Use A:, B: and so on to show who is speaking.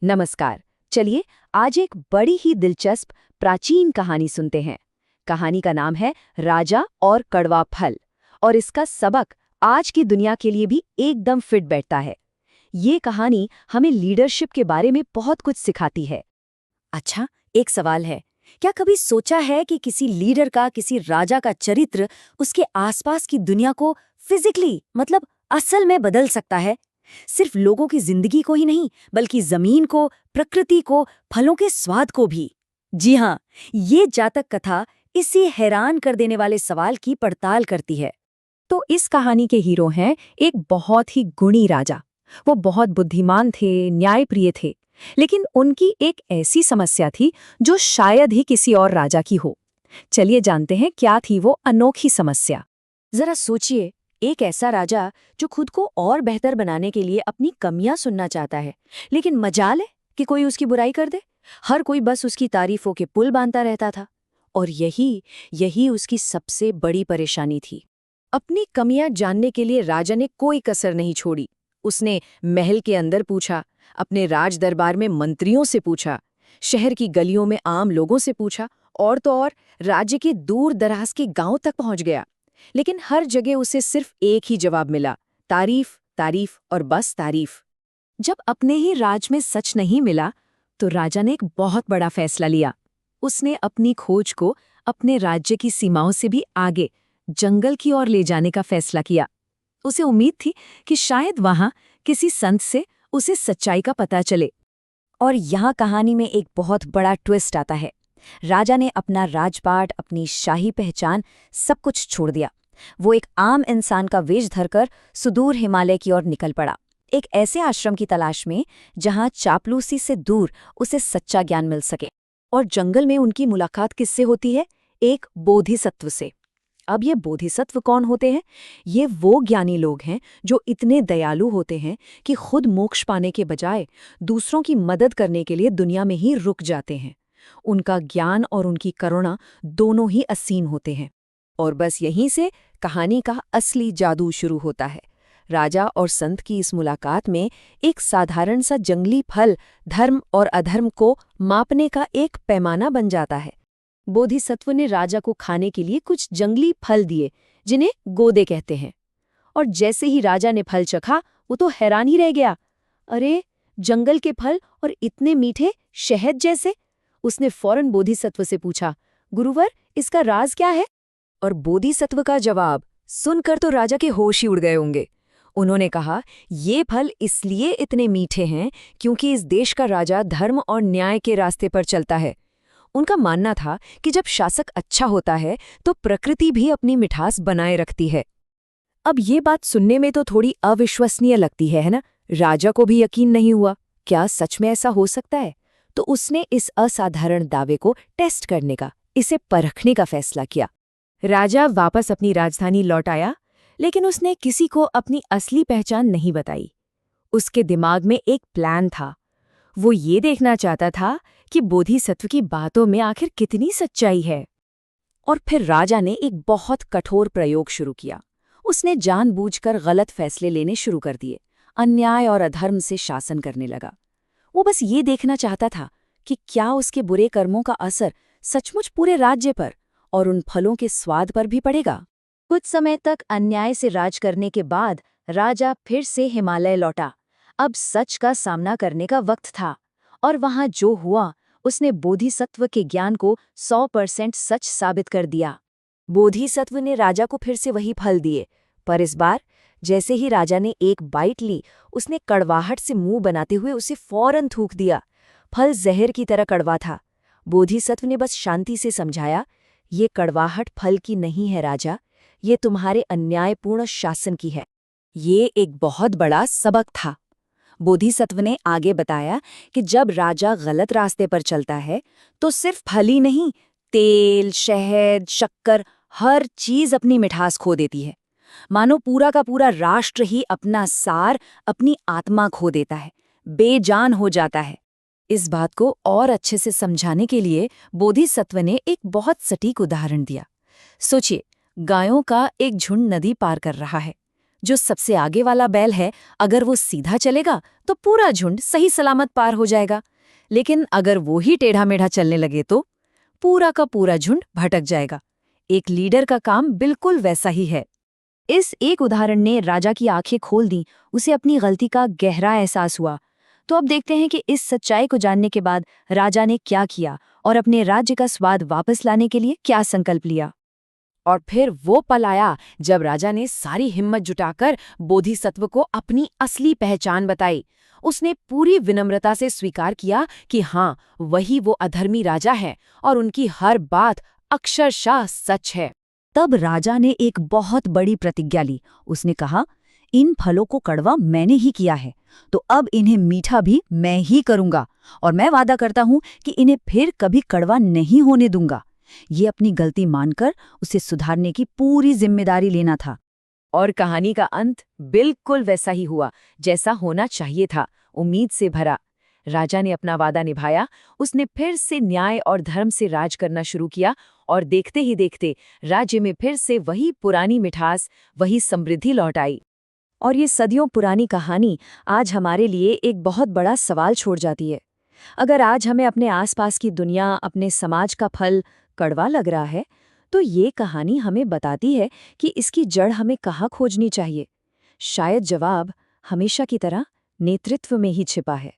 A: नमस्कार। चलिए आज एक बड़ी ही दिलचस्प प्राचीन कहानी सुनते हैं। कहानी का नाम है राजा और कड़वा फल और इसका सबक आज की दुनिया के लिए भी एकदम फिट बैठता है। ये कहानी हमें लीडरशिप के बारे में बहुत कुछ सिखाती है। अच्छा, एक सवाल है, क्या कभी सोचा है कि किसी लीडर का, किसी राजा का चरित्र उसके आसपास की दुनिया को फिजिकली मतलब असल में बदल सकता है? सिर्फ लोगों की जिंदगी को ही नहीं, बल्कि जमीन को, प्रकृति को, फलों के स्वाद को भी। जी हाँ, ये जातक कथा इसी हैरान कर देने वाले सवाल की पड़ताल करती है। तो इस कहानी के हीरो हैं एक बहुत ही गुणी राजा। वो बहुत बुद्धिमान थे, न्यायप्रिय थे, लेकिन उनकी एक ऐसी समस्या थी जो शायद ही किसी और राजा की हो। चलिए जानते हैं क्या थी वो अनोखी समस्या। जरा सोचिए, एक ऐसा राजा जो खुद को और बेहतर बनाने के लिए अपनी कमियां सुनना चाहता है, लेकिन मजाल है कि कोई उसकी बुराई कर दे। हर कोई बस उसकी तारीफों के पुल बांधता रहता था। और यही उसकी सबसे बड़ी परेशानी थी। अपनी कमियां जानने के लिए राजा ने कोई कसर नहीं छोड़ी। उसने महल के अंदर पूछा, अपने राज दरबार में मंत्रियों से पूछा, शहर की गलियों में आम लोगों से पूछा, और तो और राज्य के दूर दराज के गांव तक पहुंच गया। लेकिन हर जगह उसे सिर्फ एक ही जवाब मिला, तारीफ, तारीफ और बस तारीफ। जब अपने ही राज में सच नहीं मिला, तो राजा ने एक बहुत बड़ा फैसला लिया। उसने अपनी खोज को अपने राज्य की सीमाओं से भी आगे जंगल की ओर ले जाने का फैसला किया। उसे उम्मीद थी कि शायद वहां किसी संत से उसे सच्चाई का पता चले। और यहाँ कहानी में एक बहुत बड़ा ट्विस्ट आता है। राजा ने अपना राजपाट, अपनी शाही पहचान सब कुछ छोड़ दिया। वो एक आम इंसान का वेश धरकर सुदूर हिमालय की ओर निकल पड़ा, एक ऐसे आश्रम की तलाश में जहां चापलूसी से दूर उसे सच्चा ज्ञान मिल सके। और जंगल में उनकी मुलाकात किससे होती है? एक बोधिसत्व से। अब ये बोधिसत्व कौन होते हैं? ये वो ज्ञानी लोग हैं जो इतने दयालु होते हैं कि खुद मोक्ष पाने के बजाय दूसरों की मदद करने के लिए दुनिया में ही रुक जाते हैं। उनका ज्ञान और उनकी करुणा दोनों ही असीम होते हैं। और बस यहीं से कहानी का असली जादू शुरू होता है। राजा और संत की इस मुलाकात में एक साधारण सा जंगली फल धर्म और अधर्म को मापने का एक पैमाना बन जाता है। बोधिसत्व ने राजा को खाने के लिए कुछ जंगली फल दिए, जिन्हें गोदे कहते हैं। और जैसे ही राजा ने फल चखा, वो तो हैरान ही रह गया। अरे, जंगल के फल और इतने मीठे, शहद जैसे! उसने फौरन बोधिसत्व से पूछा, गुरुवर, इसका राज क्या है? और बोधिसत्व का जवाब सुनकर तो राजा के होश ही उड़ गए होंगे। उन्होंने कहा, ये फल इसलिए इतने मीठे हैं क्योंकि इस देश का राजा धर्म और न्याय के रास्ते पर चलता है। उनका मानना था कि जब शासक अच्छा होता है तो प्रकृति भी अपनी मिठास बनाए रखती है। अब ये बात सुनने में तो थोड़ी अविश्वसनीय लगती है ना? राजा को भी यकीन नहीं हुआ, क्या सच में ऐसा हो सकता है? तो उसने इस असाधारण दावे को टेस्ट करने का, इसे परखने का फैसला किया। राजा वापस अपनी राजधानी लौट आया, लेकिन उसने किसी को अपनी असली पहचान नहीं बताई। उसके दिमाग में एक प्लान था। वो ये देखना चाहता था कि बोधिसत्व की बातों में आखिर कितनी सच्चाई है। और फिर राजा ने एक बहुत कठोर प्रयोग शुरू किया। उसने जानबूझकर गलत फैसले लेने शुरू कर दिए, अन्याय और अधर्म से शासन करने लगा। वो बस ये देखना चाहता था कि क्या उसके बुरे कर्मों का असर सचमुच पूरे राज्य पर और उन फलों के स्वाद पर भी पड़ेगा। कुछ समय तक अन्याय से राज करने के बाद राजा फिर से हिमालय लौटा। अब सच का सामना करने का वक्त था। और वहां जो हुआ, उसने बोधिसत्व के ज्ञान को 100% सच साबित कर दिया। बोधिसत्व ने राजा को फिर से वही फल दिए, पर इस बार जैसे ही राजा ने एक बाइट ली, उसने कड़वाहट से मुंह बनाते हुए उसे फौरन थूक दिया। फल जहर की तरह कड़वा था। बोधिसत्व ने बस शांति से समझाया, ये कड़वाहट फल की नहीं है राजा, ये तुम्हारे अन्यायपूर्ण शासन की है। ये एक बहुत बड़ा सबक था। बोधिसत्व ने आगे बताया कि जब राजा गलत रास्ते पर चलता है तो सिर्फ फल ही नहीं, तेल, शहद, शक्कर, हर चीज अपनी मिठास खो देती है। मानो पूरा का पूरा राष्ट्र ही अपना सार, अपनी आत्मा खो देता है, बेजान हो जाता है। इस बात को और अच्छे से समझाने के लिए बोधिसत्व ने एक बहुत सटीक उदाहरण दिया। सोचिए, गायों का एक झुंड नदी पार कर रहा है। जो सबसे आगे वाला बैल है, अगर वो सीधा चलेगा तो पूरा झुंड सही सलामत पार हो जाएगा। लेकिन अगर वो ही टेढ़ा मेढ़ा चलने लगे तो पूरा का पूरा झुंड भटक जाएगा। एक लीडर का काम बिल्कुल वैसा ही है। इस एक उदाहरण ने राजा की आंखें खोल दी, उसे अपनी गलती का गहरा एहसास हुआ। तो अब देखते हैं कि इस सच्चाई को जानने के बाद राजा ने क्या किया और अपने राज्य का स्वाद वापस लाने के लिए क्या संकल्प लिया। और फिर वो पल आया जब राजा ने सारी हिम्मत जुटाकर बोधिसत्व को अपनी असली पहचान बताई। उसने पूरी विनम्रता से स्वीकार किया कि हाँ, वही वो अधर्मी राजा है और उनकी हर बात अक्षरशः सच है। तब राजा ने एक बहुत बड़ी प्रतिज्ञा ली। उसने कहा, इन फलों को कड़वा मैंने ही किया है, तो अब इन्हें मीठा भी मैं ही करूंगा, और मैं वादा करता हूं कि इन्हें फिर कभी कड़वा नहीं होने दूंगा। ये अपनी गलती मानकर उसे सुधारने की पूरी जिम्मेदारी लेना था। और कहानी का अंत बिल्कुल वैसा ही हुआ जैसा होना चाहिए था, उम्मीद से भरा। राजा ने अपना वादा निभाया, उसने फिर से न्याय और धर्म से राज करना शुरू किया, और देखते ही देखते राज्य में फिर से वही पुरानी मिठास, वही समृद्धि लौट आई। और ये सदियों पुरानी कहानी आज हमारे लिए एक बहुत बड़ा सवाल छोड़ जाती है। अगर आज हमें अपने आसपास की दुनिया, अपने समाज का फल कड़वा लग रहा है, तो ये कहानी हमें बताती है कि इसकी जड़ हमें कहाँ खोजनी चाहिए। शायद जवाब हमेशा की तरह नेतृत्व में ही छिपा है।